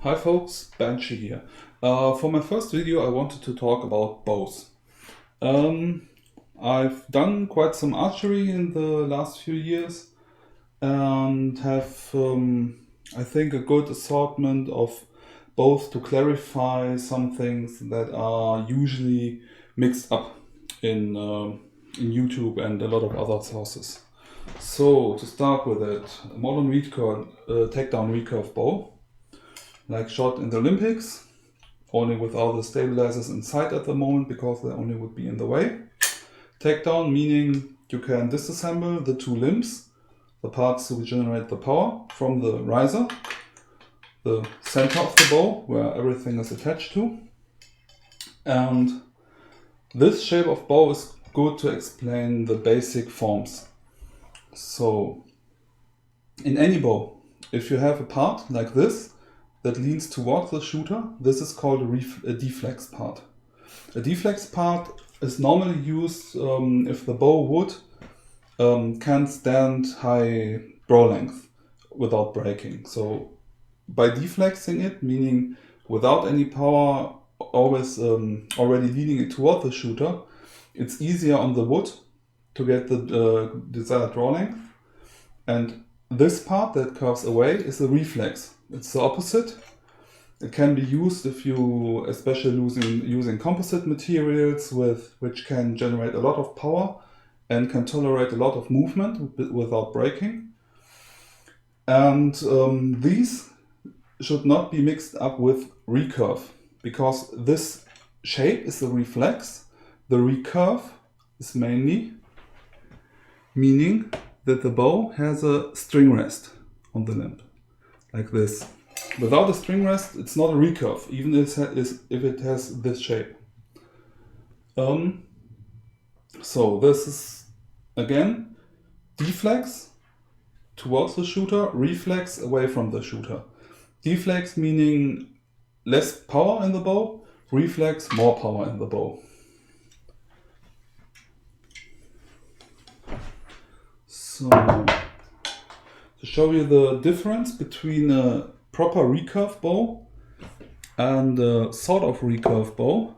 Hi folks, Banshee here. For my first video I wanted to talk about bows. I've done quite some archery in the last few years and have, I think, a good assortment of bows to clarify some things that are usually mixed up in YouTube and a lot of other sources. So to start with it, a modern recurve, takedown recurve bow, like shot in the Olympics, only without the stabilizers inside at the moment because they only would be in the way. Takedown meaning you can disassemble the two limbs, the parts to generate the power, from the riser, the center of the bow where everything is attached to. And this shape of bow is good to explain the basic forms. So in any bow, if you have a part like this that leans towards the shooter, this is called a deflex part. A deflex part is normally used if the bow wood can stand high draw length without breaking. So by deflexing it, meaning without any power, always already leaning it toward the shooter, it's easier on the wood to get the desired draw length. And this part that curves away is a reflex. It's the opposite. It can be used if you, especially using composite materials which can generate a lot of power and can tolerate a lot of movement without breaking. And these should not be mixed up with recurve, because this shape is a reflex. The recurve is mainly meaning that the bow has a string rest on the limb, like this. Without a string rest, it's not a recurve, even if it has this shape. So this is, again, deflex towards the shooter, reflex away from the shooter. Deflex meaning less power in the bow, reflex more power in the bow. So, to show you the difference between a proper recurve bow and a sort of recurve bow,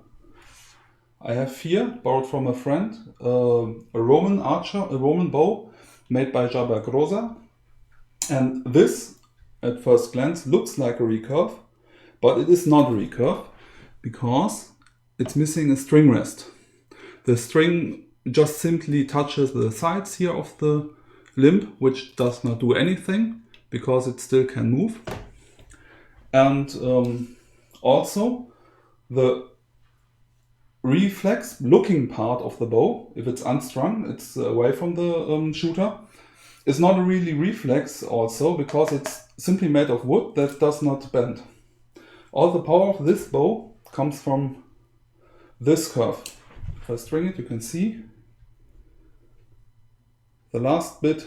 I have here, borrowed from a friend, a Roman bow made by Jabba Groza. And this, at first glance, looks like a recurve, but it is not a recurve because it's missing a string rest. The string just simply touches the sides here of the limb, which does not do anything because it still can move. And also the reflex looking part of the bow, if it's unstrung, it's away from the shooter, is not a really reflex also because it's simply made of wood that does not bend. All the power of this bow comes from this curve. If I string it, you can see the last bit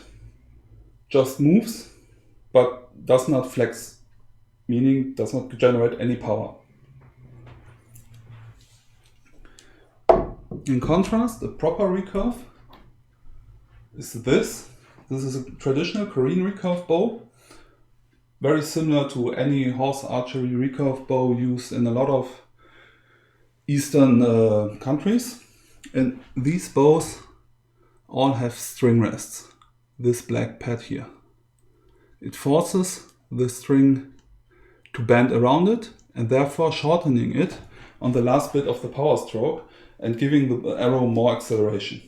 just moves but does not flex, meaning does not generate any power. In contrast, a proper recurve is this. This is a traditional Korean recurve bow, very similar to any horse archery recurve bow used in a lot of Eastern countries. And these bows all have string rests, this black pad here. It forces the string to bend around it and therefore shortening it on the last bit of the power stroke and giving the arrow more acceleration.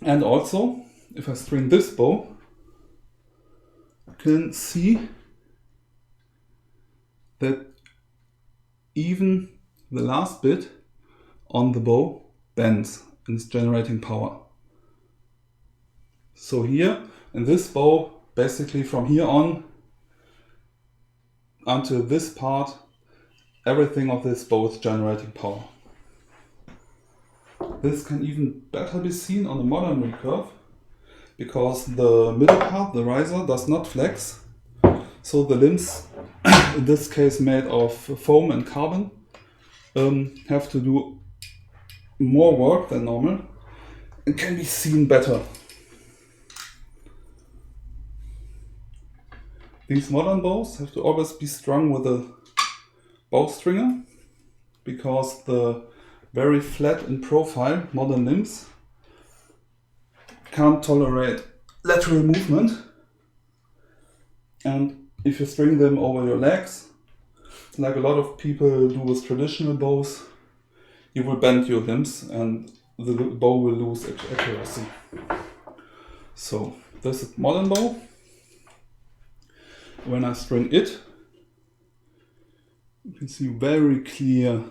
And also, if I string this bow, you can see that even the last bit on the bow bends and is generating power. So here, in this bow, basically from here on until this part, everything of this bow is generating power. This can even better be seen on a modern recurve because the middle part, the riser, does not flex. So the limbs, in this case made of foam and carbon, have to do more work than normal and can be seen better. These modern bows have to always be strung with a bowstringer, because the very flat in profile modern limbs can't tolerate lateral movement, and if you string them over your legs, like a lot of people do with traditional bows, you will bend your limbs and the bow will lose accuracy. So this is modern bow. When I string it, you can see very clear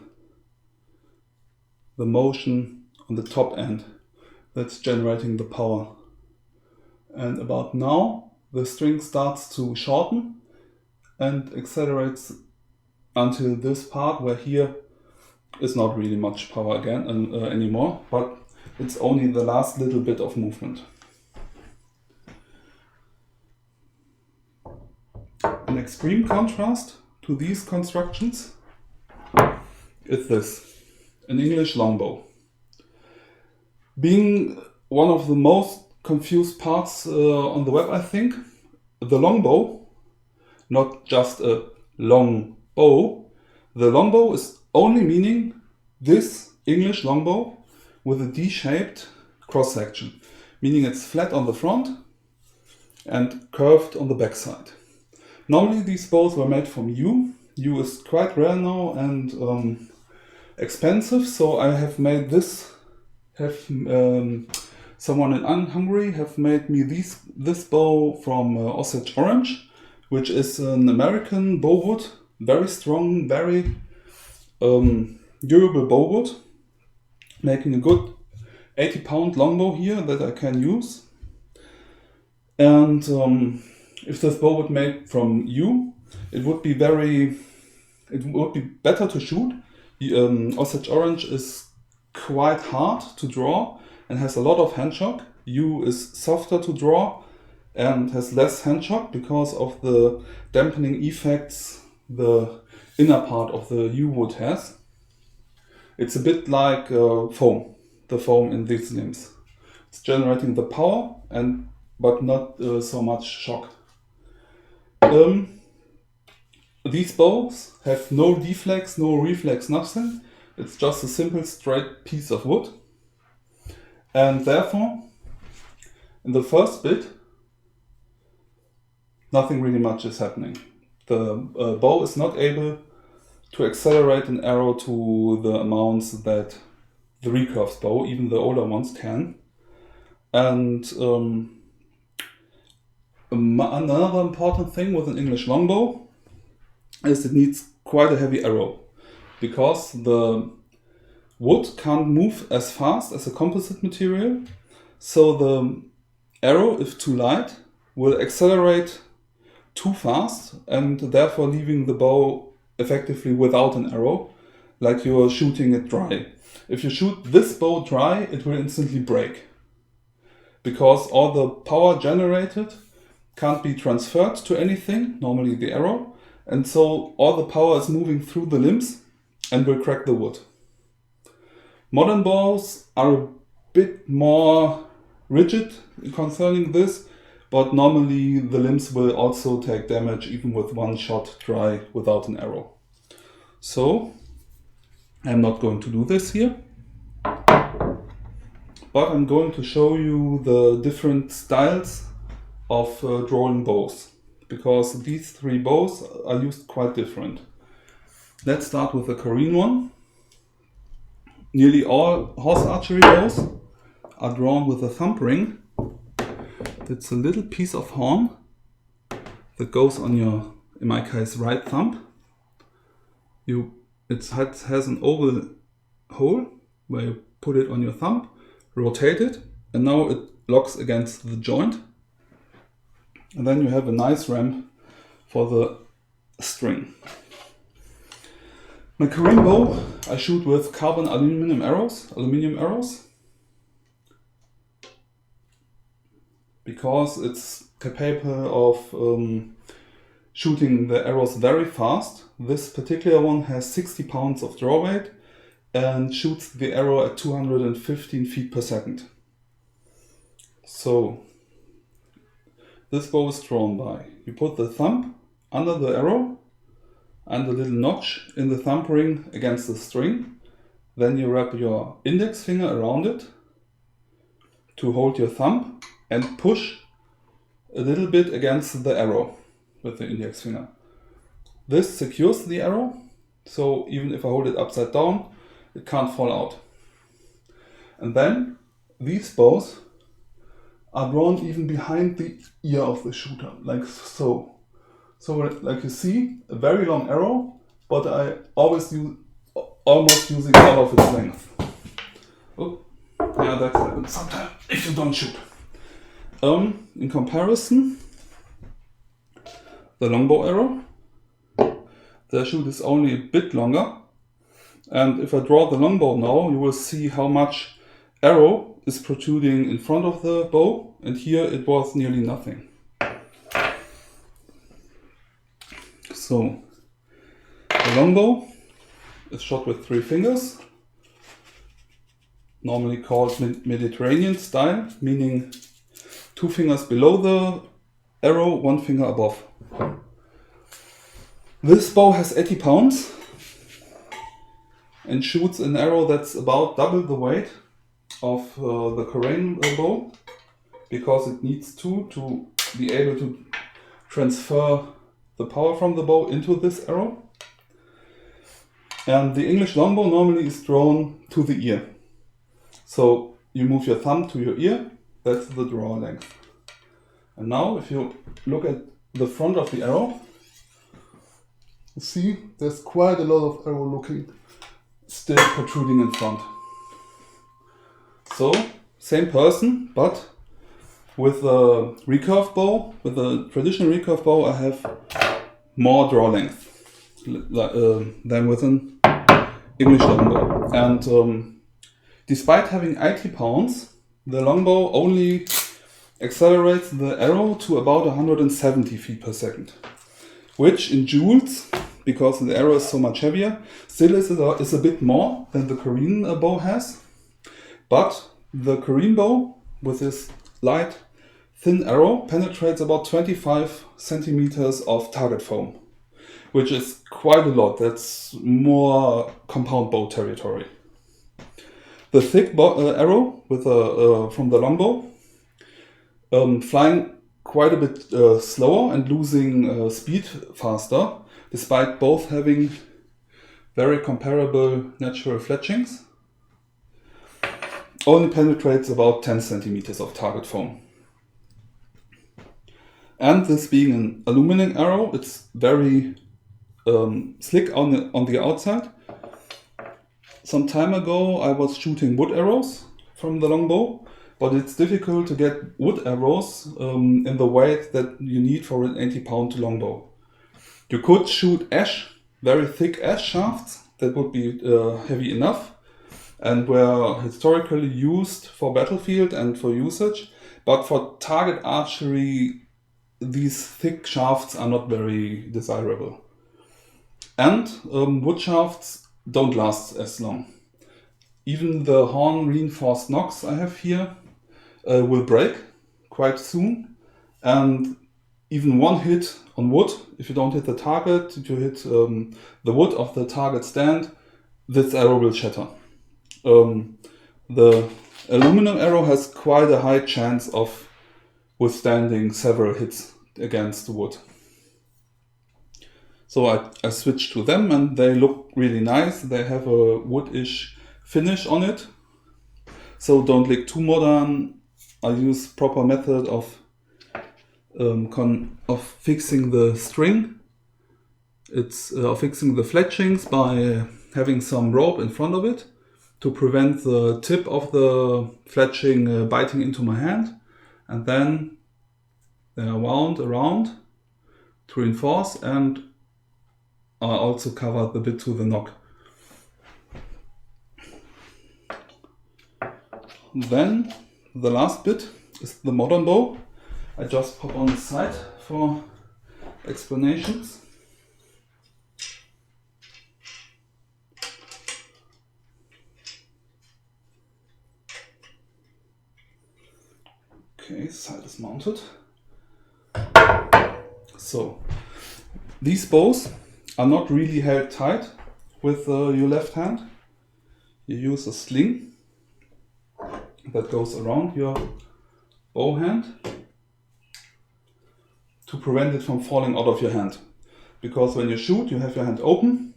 the motion on the top end that's generating the power. And about now, the string starts to shorten and accelerates until this part where here is not really much power again anymore, but it's only the last little bit of movement. An extreme contrast to these constructions is this, an English longbow. Being one of the most confused parts on the web, I think, the longbow, not just a long bow, the longbow is only meaning this English longbow with a D-shaped cross section, meaning it's flat on the front and curved on the back side. Normally these bows were made from yew. Yew is quite rare now and expensive, so I have made this. Someone in Hungary have made me this bow from Osage orange, which is an American bow wood, very strong, very durable bow wood, making a good 80-pound longbow here that I can use. And if this bow would made from yew, it would be better to shoot. Osage orange is quite hard to draw and has a lot of hand shock. Yew is softer to draw and has less hand shock because of the dampening effects the inner part of the yew wood has. It's a bit like foam, the foam in these limbs. It's generating the power but not so much shock. These bows have no deflex, no reflex, nothing. It's just a simple straight piece of wood. And therefore, in the first bit, nothing really much is happening. The bow is not able to accelerate an arrow to the amounts that the recurve bow, even the older ones, can. And another important thing with an English longbow is it needs quite a heavy arrow, because the wood can't move as fast as a composite material, so the arrow, if too light, will accelerate too fast and therefore leaving the bow effectively without an arrow, like you are shooting it dry. If you shoot this bow dry, it will instantly break, because all the power generated can't be transferred to anything, normally the arrow, and so all the power is moving through the limbs and will crack the wood. Modern bows are a bit more rigid concerning this, but normally the limbs will also take damage even with one shot dry without an arrow. So I'm not going to do this here, but I'm going to show you the different styles of drawing bows, because these three bows are used quite different. Let's start with the Korean one. Nearly all horse archery bows are drawn with a thumb ring. It's a little piece of horn that goes on your, in my case, right thumb. It has an oval hole where you put it on your thumb, rotate it, and now it locks against the joint. And then you have a nice ramp for the string. My Korean bow I shoot with carbon aluminium arrows, because it's capable of shooting the arrows very fast. This particular one has 60 pounds of draw weight and shoots the arrow at 215 feet per second. So this bow is drawn by. You put the thumb under the arrow and a little notch in the thumb ring against the string. Then you wrap your index finger around it to hold your thumb and push a little bit against the arrow with the index finger. This secures the arrow, so even if I hold it upside down, it can't fall out. And then these bows are drawn even behind the ear of the shooter, like so. So like you see, a very long arrow, but I always use almost using all of its length. Oh, yeah, that happens sometimes if you don't shoot. In comparison, the longbow arrow, the shoot is only a bit longer. And if I draw the longbow now, you will see how much arrow is protruding in front of the bow, and here it was nearly nothing. So, the longbow is shot with 3 fingers, normally called Mediterranean style, meaning 2 fingers below the arrow, 1 finger above. This bow has 80 pounds and shoots an arrow that's about double the weight of the Korean bow, because it needs to be able to transfer the power from the bow into this arrow. And the English longbow normally is drawn to the ear. So you move your thumb to your ear, that's the draw length. And now if you look at the front of the arrow, you see there's quite a lot of arrow looking still protruding in front. So, same person, but with a recurve bow, with a traditional recurve bow, I have more draw length than with an English longbow. And despite having 80 pounds, the longbow only accelerates the arrow to about 170 feet per second, which in joules, because the arrow is so much heavier, still is a bit more than the Korean bow has. But the Korean bow, with this light, thin arrow, penetrates about 25 centimeters of target foam, which is quite a lot. That's more compound bow territory. The thick arrow with from the longbow, flying quite a bit slower and losing speed faster, despite both having very comparable natural fletchings, only penetrates about 10 centimeters of target foam. And this being an aluminum arrow, it's very slick on the outside. Some time ago I was shooting wood arrows from the longbow, but it's difficult to get wood arrows in the weight that you need for an 80-pound longbow. You could shoot ash, very thick ash shafts that would be heavy enough and were historically used for battlefield and for usage, but for target archery these thick shafts are not very desirable. And wood shafts don't last as long. Even the horn reinforced nocks I have here will break quite soon, and even one hit on wood, if you don't hit the target, if you hit the wood of the target stand, this arrow will shatter. The aluminum arrow has quite a high chance of withstanding several hits against the wood. So I switched to them and they look really nice. They have a woodish finish on it. So don't look too modern. I use proper method of fixing the string. It's fixing the fletchings by having some rope in front of it to prevent the tip of the fletching biting into my hand, and then they are wound around to reinforce, and I also covered the bit to the nock. Then the last bit is the modern bow. I just pop on the side for explanations. Okay, side is mounted. So these bows are not really held tight with your left hand. You use a sling that goes around your bow hand to prevent it from falling out of your hand. Because when you shoot, you have your hand open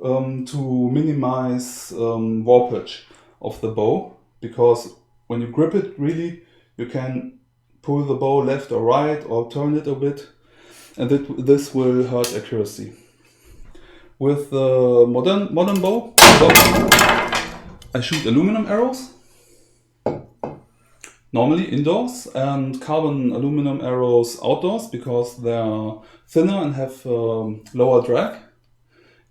to minimize warpage of the bow. Because when you grip it, really, you can pull the bow left or right or turn it a bit, and this will hurt accuracy. With the modern bow, I shoot aluminum arrows, normally indoors, and carbon aluminum arrows outdoors because they are thinner and have lower drag.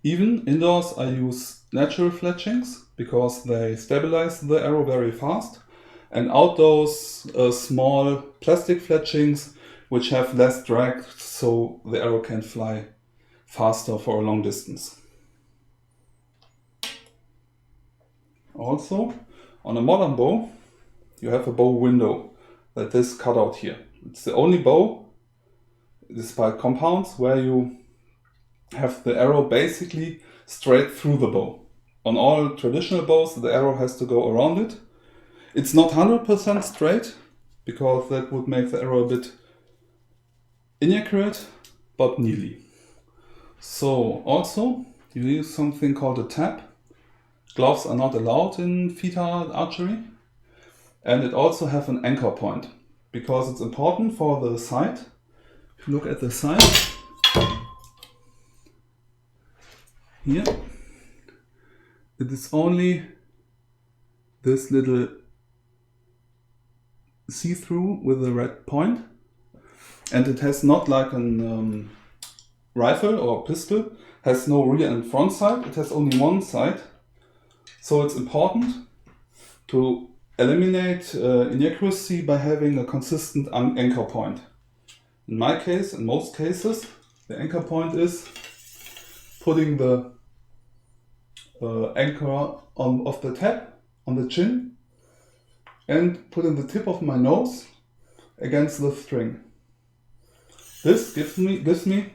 Even indoors I use natural fletchings because they stabilize the arrow very fast, and outdoors small plastic fletchings which have less drag so the arrow can fly faster for a long distance. Also, on a modern bow you have a bow window that is cut out here. It's the only bow, despite compounds, where you have the arrow basically straight through the bow. On all traditional bows the arrow has to go around it. It's not 100% straight because that would make the arrow a bit inaccurate, but nearly. So also you use something called a tab. Gloves are not allowed in FITA archery. And it also have an anchor point because it's important for the sight. If you look at the sight here, it is only this little see-through with a red point, and it has not like a rifle or pistol, has no rear and front sight, it has only one side. So it's important to eliminate inaccuracy by having a consistent anchor point. In my case, in most cases, the anchor point is putting the anchor of the tab on the chin and putting the tip of my nose against the string. This gives me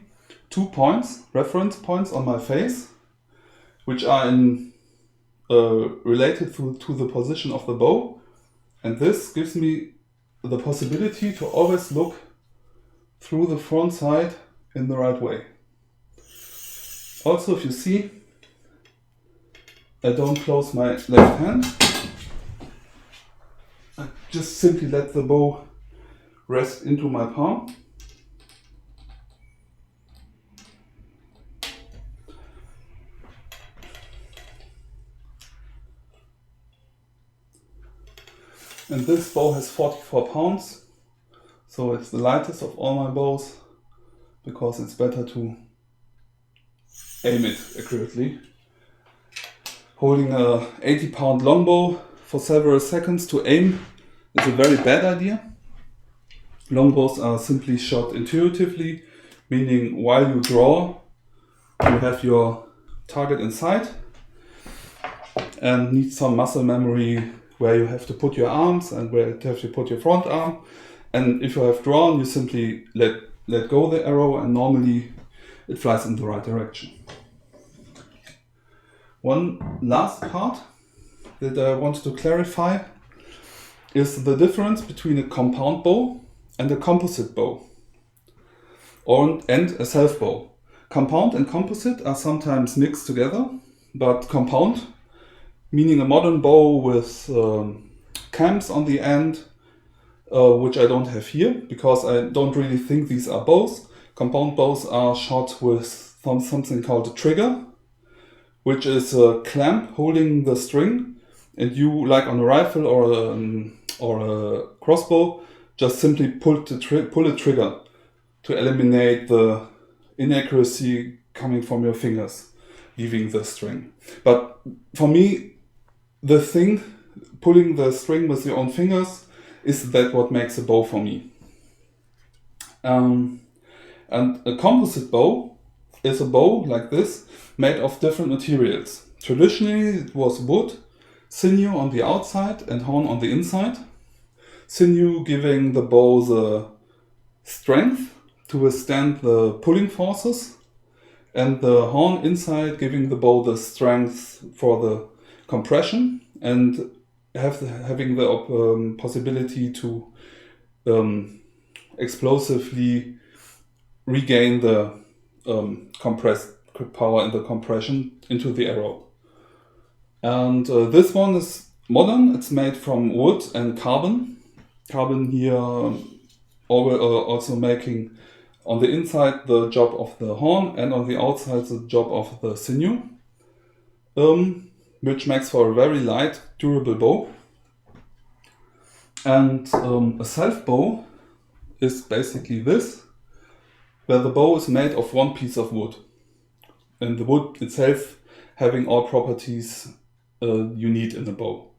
2 points, reference points on my face, which are related to the position of the bow, and this gives me the possibility to always look through the front sight in the right way. Also, if you see, I don't close my left hand. I just simply let the bow rest into my palm. And this bow has 44 pounds, so it's the lightest of all my bows because it's better to aim it accurately. Holding a 80-pound longbow for several seconds to aim is a very bad idea. Longbows are simply shot intuitively, meaning while you draw, you have your target in sight and need some muscle memory where you have to put your arms and where you have to put your front arm. And if you have drawn, you simply let go the arrow and normally it flies in the right direction. One last part that I want to clarify is the difference between a compound bow and a composite bow and a self bow. Compound and composite are sometimes mixed together, but compound, meaning a modern bow with cams on the end, which I don't have here because I don't really think these are bows. Compound bows are shot with something called a trigger, which is a clamp holding the string, and you, like on a rifle or a crossbow, just simply pull a trigger to eliminate the inaccuracy coming from your fingers, leaving the string. But for me, the thing, pulling the string with your own fingers, is that what makes a bow for me. And a composite bow is a bow like this, made of different materials. Traditionally it was wood, sinew on the outside and horn on the inside. Sinew giving the bow the strength to withstand the pulling forces, and the horn inside giving the bow the strength for the compression, and having the possibility to explosively regain the compressed power in the compression into the arrow. And this one is modern. It's made from wood and carbon. Carbon here also making on the inside the job of the horn, and on the outside the job of the sinew, which makes for a very light, durable bow. And a self bow is basically this, where the bow is made of one piece of wood, and the wood itself having all properties you need in a bow.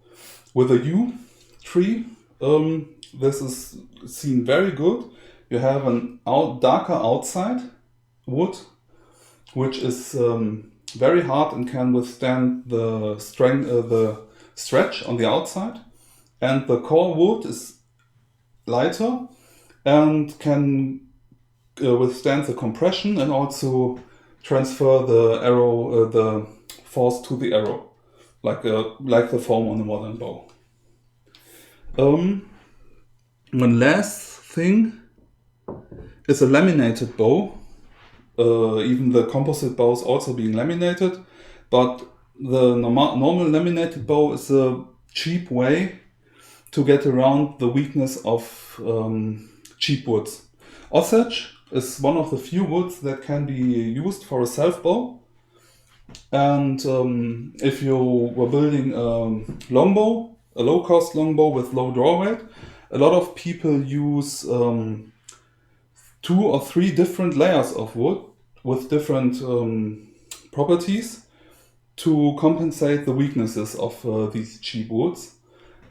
With a yew tree, this is seen very good. You have an darker outside wood, which is very hard and can withstand the stretch on the outside. And the core wood is lighter and can withstand the compression and also transfer the arrow, the force to the arrow, like the foam on a modern bow. One last thing is a laminated bow. Even the composite bows also being laminated, but the normal laminated bow is a cheap way to get around the weakness of cheap woods. Osage is one of the few woods that can be used for a self bow. And if you were building a longbow, a low-cost longbow with low draw weight, a lot of people use 2 or 3 different layers of wood with different properties to compensate the weaknesses of these cheap woods.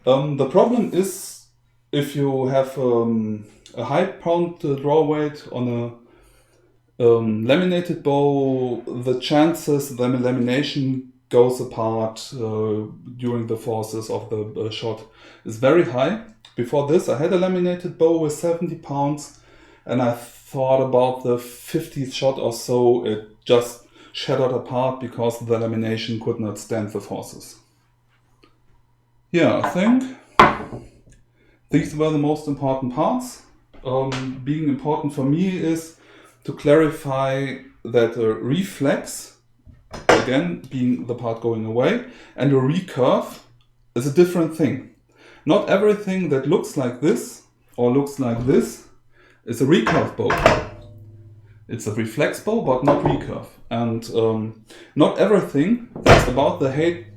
The problem is, if you have a high pound draw weight on a laminated bow, the chances the lamination goes apart during the forces of the shot is very high. Before this, I had a laminated bow with 70 pounds, and I thought about the 50th shot or so, it just shattered apart because the lamination could not stand the forces. Yeah, I think these were the most important parts. Being important for me is to clarify that a reflex, again being the part going away, and a recurve is a different thing. Not everything that looks like this or looks like this is a recurve bow. It's a reflex bow, but not recurve. And not everything that's about the height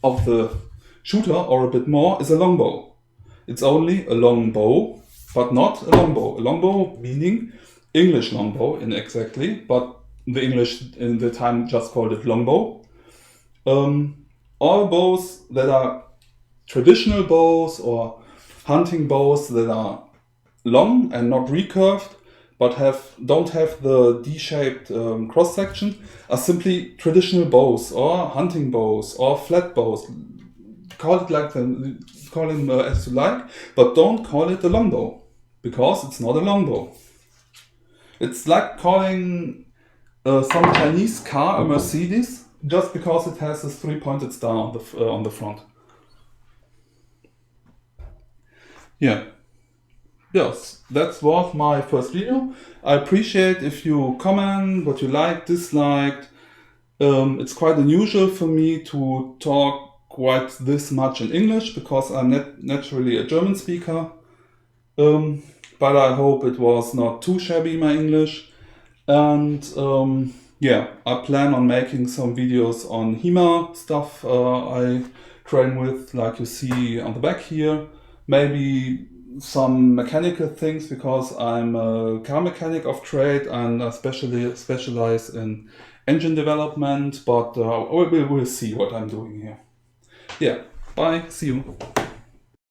of the shooter or a bit more is a longbow. It's only a long bow, but not a longbow. A longbow meaning English longbow in exactly, but the English in the time just called it longbow. All bows that are traditional bows or hunting bows that are long and not recurved, but don't have the D-shaped cross section, are simply traditional bows or hunting bows or flat bows. Call them as you like, but don't call it a longbow, because it's not a longbow. It's like calling some Chinese car a Mercedes just because it has this 3-pointed star on the front. Yeah. Yes, that was my first video. I appreciate if you comment what you liked, disliked. It's quite unusual for me to talk quite this much in English because I'm naturally a German speaker. But I hope it was not too shabby, my English. And yeah, I plan on making some videos on HEMA stuff I train with, like you see on the back here. Maybe some mechanical things, because I'm a car mechanic of trade and I specialize in engine development, but we'll see what I'm doing here. Yeah, bye, see you.